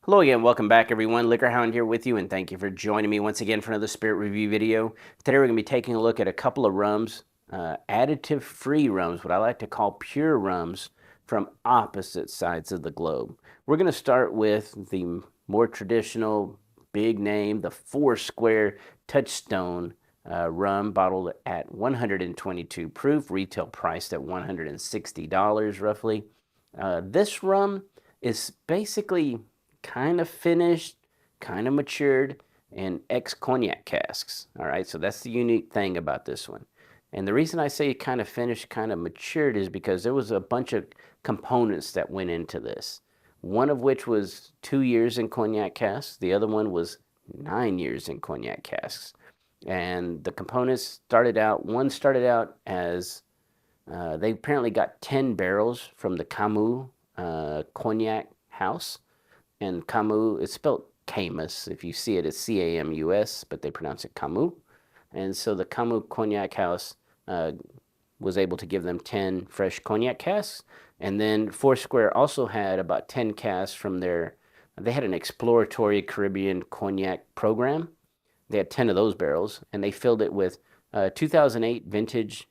Hello again, welcome back everyone. LiquorHound here with you, and thank you for joining me once again for another spirit review video. Today we're going to be taking a look at a couple of rums, additive-free rums, what I like to call pure rums, from opposite sides of the globe. We're going to start with the more traditional, big name, the Foursquare Touchstone rum, bottled at 122 proof, retail priced at $160 roughly. This rum is basically kind of finished, kind of matured in ex-cognac casks. All right, so that's the unique thing about this one. And the reason I say kind of finished, kind of matured is because there was a bunch of components that went into this. One of which was 2 years in cognac casks. The other one was 9 years in cognac casks. And the components started out, one started out as, they apparently got 10 barrels from the Camus cognac house. And Camus, it's spelled Camus. If you see it, it's C-A-M-U-S, but they pronounce it Camus. And so the Camus Cognac House was able to give them 10 fresh cognac casks. And then Foursquare also had about 10 casks from they had an exploratory Caribbean cognac program. They had 10 of those barrels, and they filled it with 2008 vintage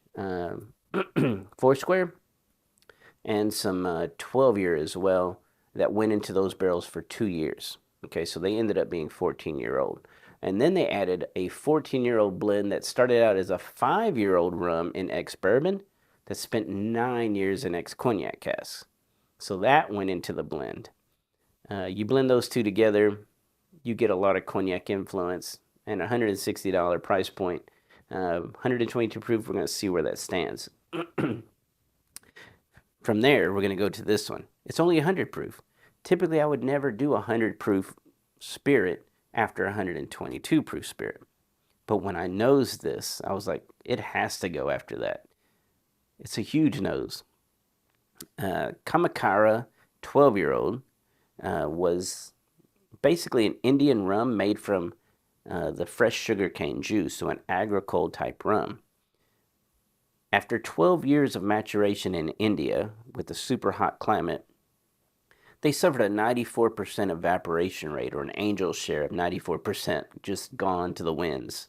Foursquare and some 12-year as well that went into those barrels for 2 years. Okay, so they ended up being 14-year-old. And then they added a 14-year-old blend that started out as a 5-year-old rum in ex-bourbon that spent 9 years in ex-cognac casks. So that went into the blend. You blend those two together, you get a lot of cognac influence and a $160 price point. 122 proof, we're going to see where that stands. From there, we're going to go to this one. It's only 100 proof. Typically, I would never do a 100 proof spirit after a 122 proof spirit. But when I nosed this, I was like, it has to go after that. It's a huge nose. Camikara 12-year-old was basically an Indian rum made from the fresh sugarcane juice, so an agricole type rum. After 12 years of maturation in India with a super hot climate, they suffered a 94% evaporation rate, or an angel's share of 94%, just gone to the winds.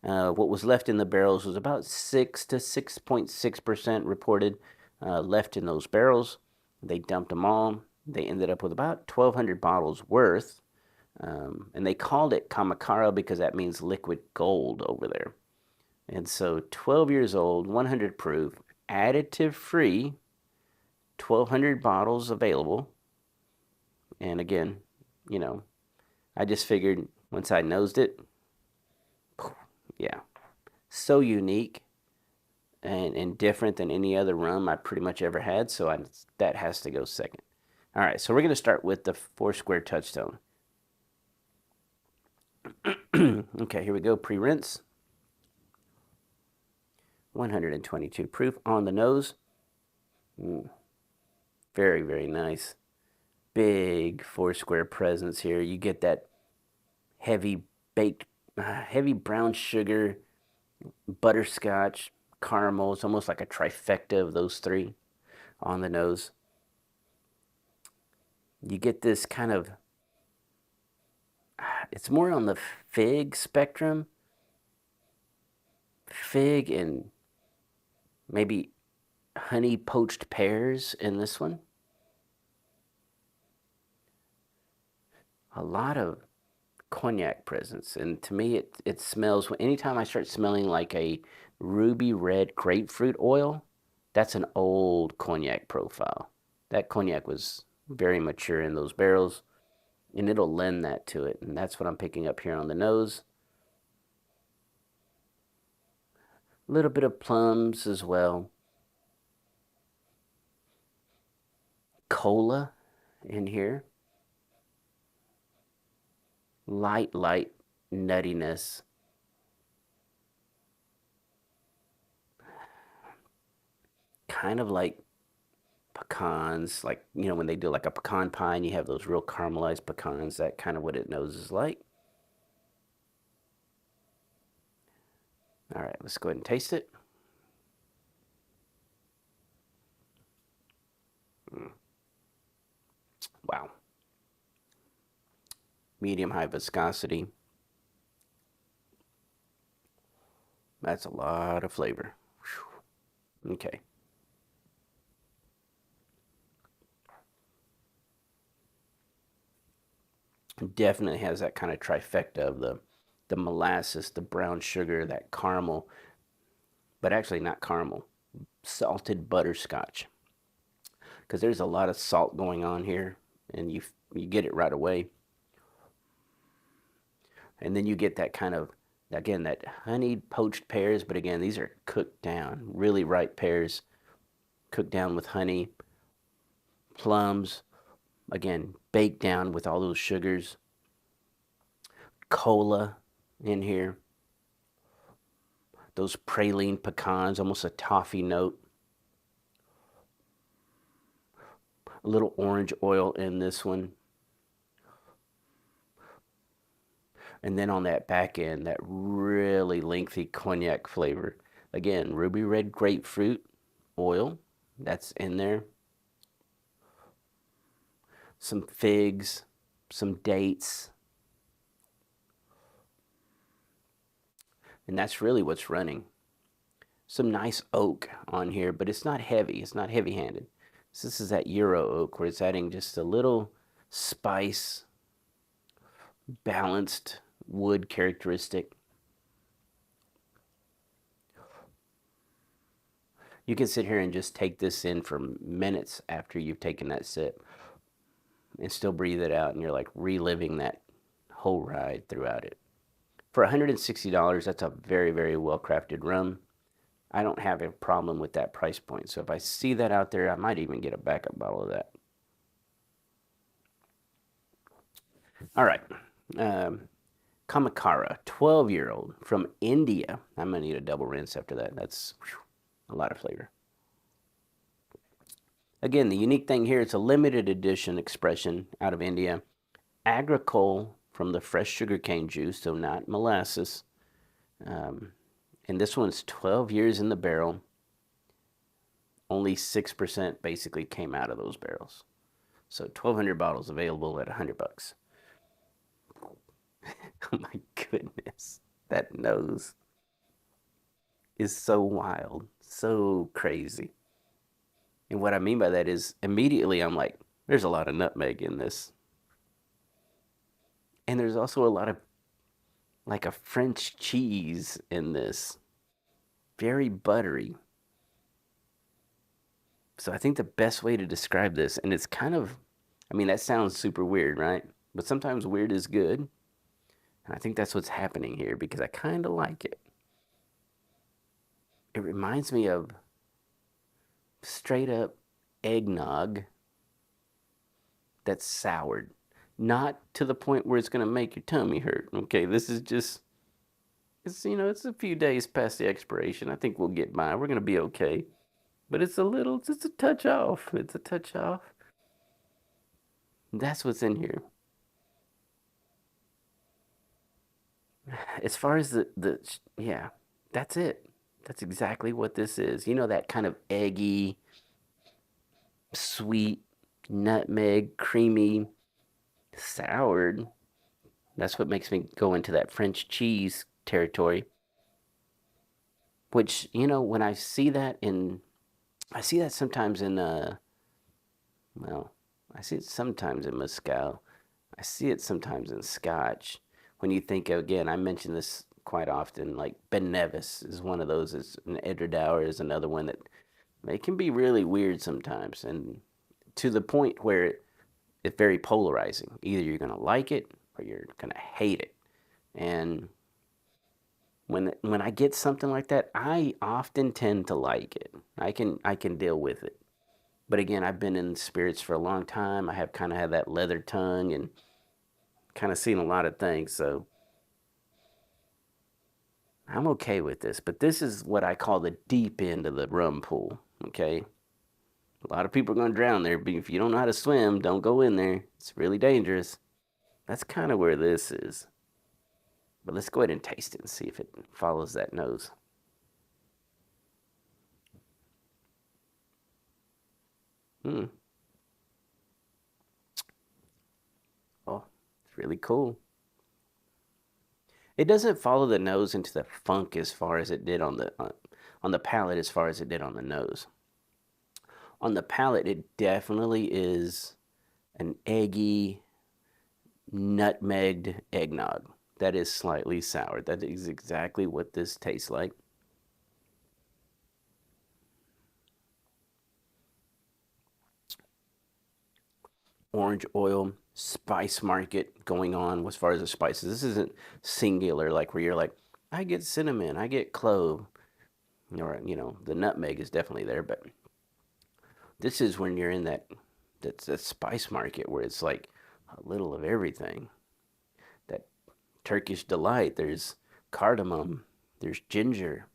What was left in the barrels was about 6 to 6.6% reported left in those barrels. They dumped them all. They ended up with about 1,200 bottles worth, and they called it Camikara because that means liquid gold over there. And so 12 years old, 100 proof, additive free, 1,200 bottles available. And again, you know, I just figured once I nosed it, yeah, so unique and different than any other rum I pretty much ever had. So that has to go second. All right, so we're going to start with the Foursquare Touchstone. Okay, here we go, pre-rinse. 122 proof on the nose. Very, very nice. Big Foursquare presence here. You get that heavy baked, heavy brown sugar, butterscotch, caramel. It's almost like a trifecta of those three on the nose. You get this kind of, it's more on the fig spectrum. Fig and maybe honey poached pears in this one. A lot of cognac presence, and to me it smells, anytime I start smelling like a ruby red grapefruit oil, that's an old cognac profile. That cognac was very mature in those barrels, and it'll lend that to it, and that's what I'm picking up here on the nose. A little bit of plums as well. Cola in here. Light nuttiness. Kind of like pecans, like, you know, when they do like a pecan pie and you have those real caramelized pecans, that kind of what it noses like. All right, let's go ahead and taste it. Wow. medium high viscosity. That's a lot of flavor. Whew. Okay. Definitely has that kind of trifecta of the molasses, the brown sugar, that caramel, but actually not caramel, salted butterscotch. Because there's a lot of salt going on here, and you get it right away. And then you get that kind of, again, that honeyed poached pears, but again, these are cooked down, really ripe pears, cooked down with honey, plums, again, baked down with all those sugars, cola in here, those praline pecans, almost a toffee note, a little orange oil in this one. And then on that back end, that really lengthy cognac flavor. Again, ruby red grapefruit oil, that's in there. Some figs, some dates. And that's really what's running. Some nice oak on here, but it's not heavy. It's not heavy-handed. So this is that Euro oak where it's adding just a little spice, balanced wood characteristic. You can sit here and just take this in for minutes after you've taken that sip and still breathe it out, and you're like reliving that whole ride throughout it. For $160, that's a very, very well-crafted rum. I don't have a problem with that price point. So if I see that out there, I might even get a backup bottle of that. All right. Camikara, 12-year-old from India. I'm going to need a double rinse after that. That's a lot of flavor. Again, the unique thing here, it's a limited edition expression out of India. Agricole from the fresh sugarcane juice, so not molasses. And this one's 12 years in the barrel. Only 6% basically came out of those barrels. So 1,200 bottles available at $100. Oh my goodness, that nose is so wild, so crazy. And what I mean by that is immediately I'm like, there's a lot of nutmeg in this. And there's also a lot of like a French cheese in this. Very buttery. So I think the best way to describe this, and it's kind of, I mean, that sounds super weird, right? But sometimes weird is good. And I think that's what's happening here because I kind of like it. It reminds me of straight up eggnog that's soured. Not to the point where it's going to make your tummy hurt. Okay, this is just, it's, you know, it's a few days past the expiration. I think we'll get by. We're going to be okay. But it's a little, it's a touch off. It's a touch off. That's what's in here. As far as yeah, that's it. That's exactly what this is. You know, that kind of eggy, sweet, nutmeg, creamy, soured. That's what makes me go into that French cheese territory. Which, you know, when I see that in, I see that sometimes in, well, I see it sometimes in Moscow. I see it sometimes in Scotch. When you think, again, I mention this quite often, like Ben Nevis is one of those, and Edradour is another one that it can be really weird sometimes, and to the point where it's very polarizing. Either you're going to like it or you're going to hate it. And when I get something like that, I often tend to like it. I can deal with it. But again, I've been in spirits for a long time. I have kind of had that leather tongue and kind of seen a lot of things. So I'm okay with this. But this is what I call the deep end of the rum pool. Okay. A lot of people are going to drown there. But if you don't know how to swim, don't go in there. It's really dangerous. That's kind of where this is. But let's go ahead and taste it and see if it follows that nose. Oh, it's really cool. It doesn't follow the nose into the funk as far as it did on the palate as far as it did on the nose. On the palate, it definitely is an eggy, nutmegged eggnog that is slightly sour. That is exactly what this tastes like. Orange oil, spice market going on as far as the spices. This isn't singular like where you're like, I get cinnamon, I get clove, or the nutmeg is definitely there, but this is when you're in that spice market where it's like a little of everything. That Turkish delight. There's cardamom. There's ginger.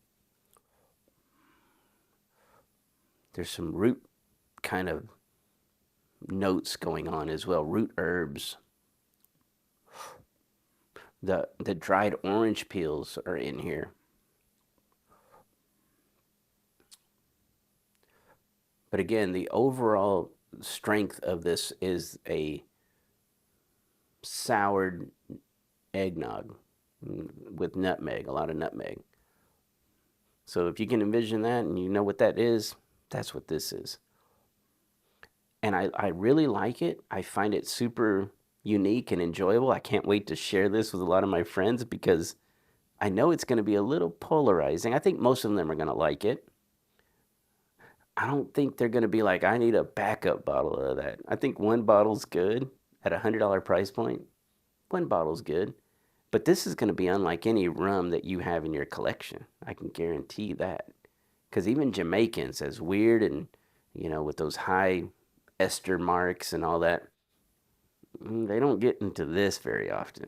There's some root kind of notes going on as well. Root herbs. The dried orange peels are in here. But again, the overall strength of this is a soured eggnog with nutmeg, a lot of nutmeg. So if you can envision that and you know what that is, that's what this is. And I really like it. I find it super unique and enjoyable. I can't wait to share this with a lot of my friends because I know it's going to be a little polarizing. I think most of them are going to like it. I don't think they're going to be like, I need a backup bottle of that. I think one bottle's good at a $100 price point. One bottle's good. But this is going to be unlike any rum that you have in your collection. I can guarantee that. Because even Jamaicans, as weird and, with those high ester marks and all that, they don't get into this very often.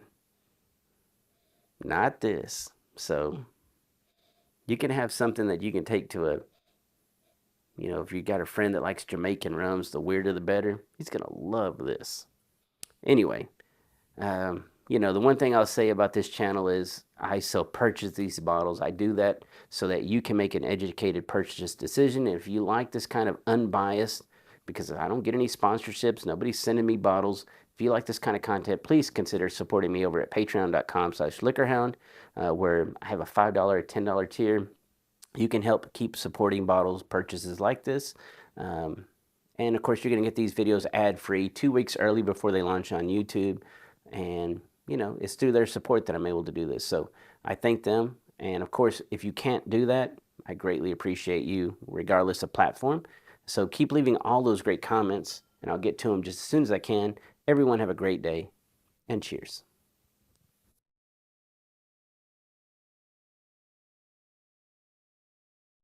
Not this. So you can have something that you can take to if you got a friend that likes Jamaican rums, the weirder the better, he's going to love this. Anyway, the one thing I'll say about this channel is I still purchase these bottles. I do that so that you can make an educated purchase decision. And if you like this kind of unbiased, because I don't get any sponsorships, nobody's sending me bottles. If you like this kind of content, please consider supporting me over at patreon.com/LiquorHound, where I have a $5, $10 tier. You can help keep supporting bottles purchases like this. And of course, you're going to get these videos ad-free 2 weeks early before they launch on YouTube. And, it's through their support that I'm able to do this. So I thank them. And of course, if you can't do that, I greatly appreciate you regardless of platform. So keep leaving all those great comments and I'll get to them just as soon as I can. Everyone have a great day and cheers.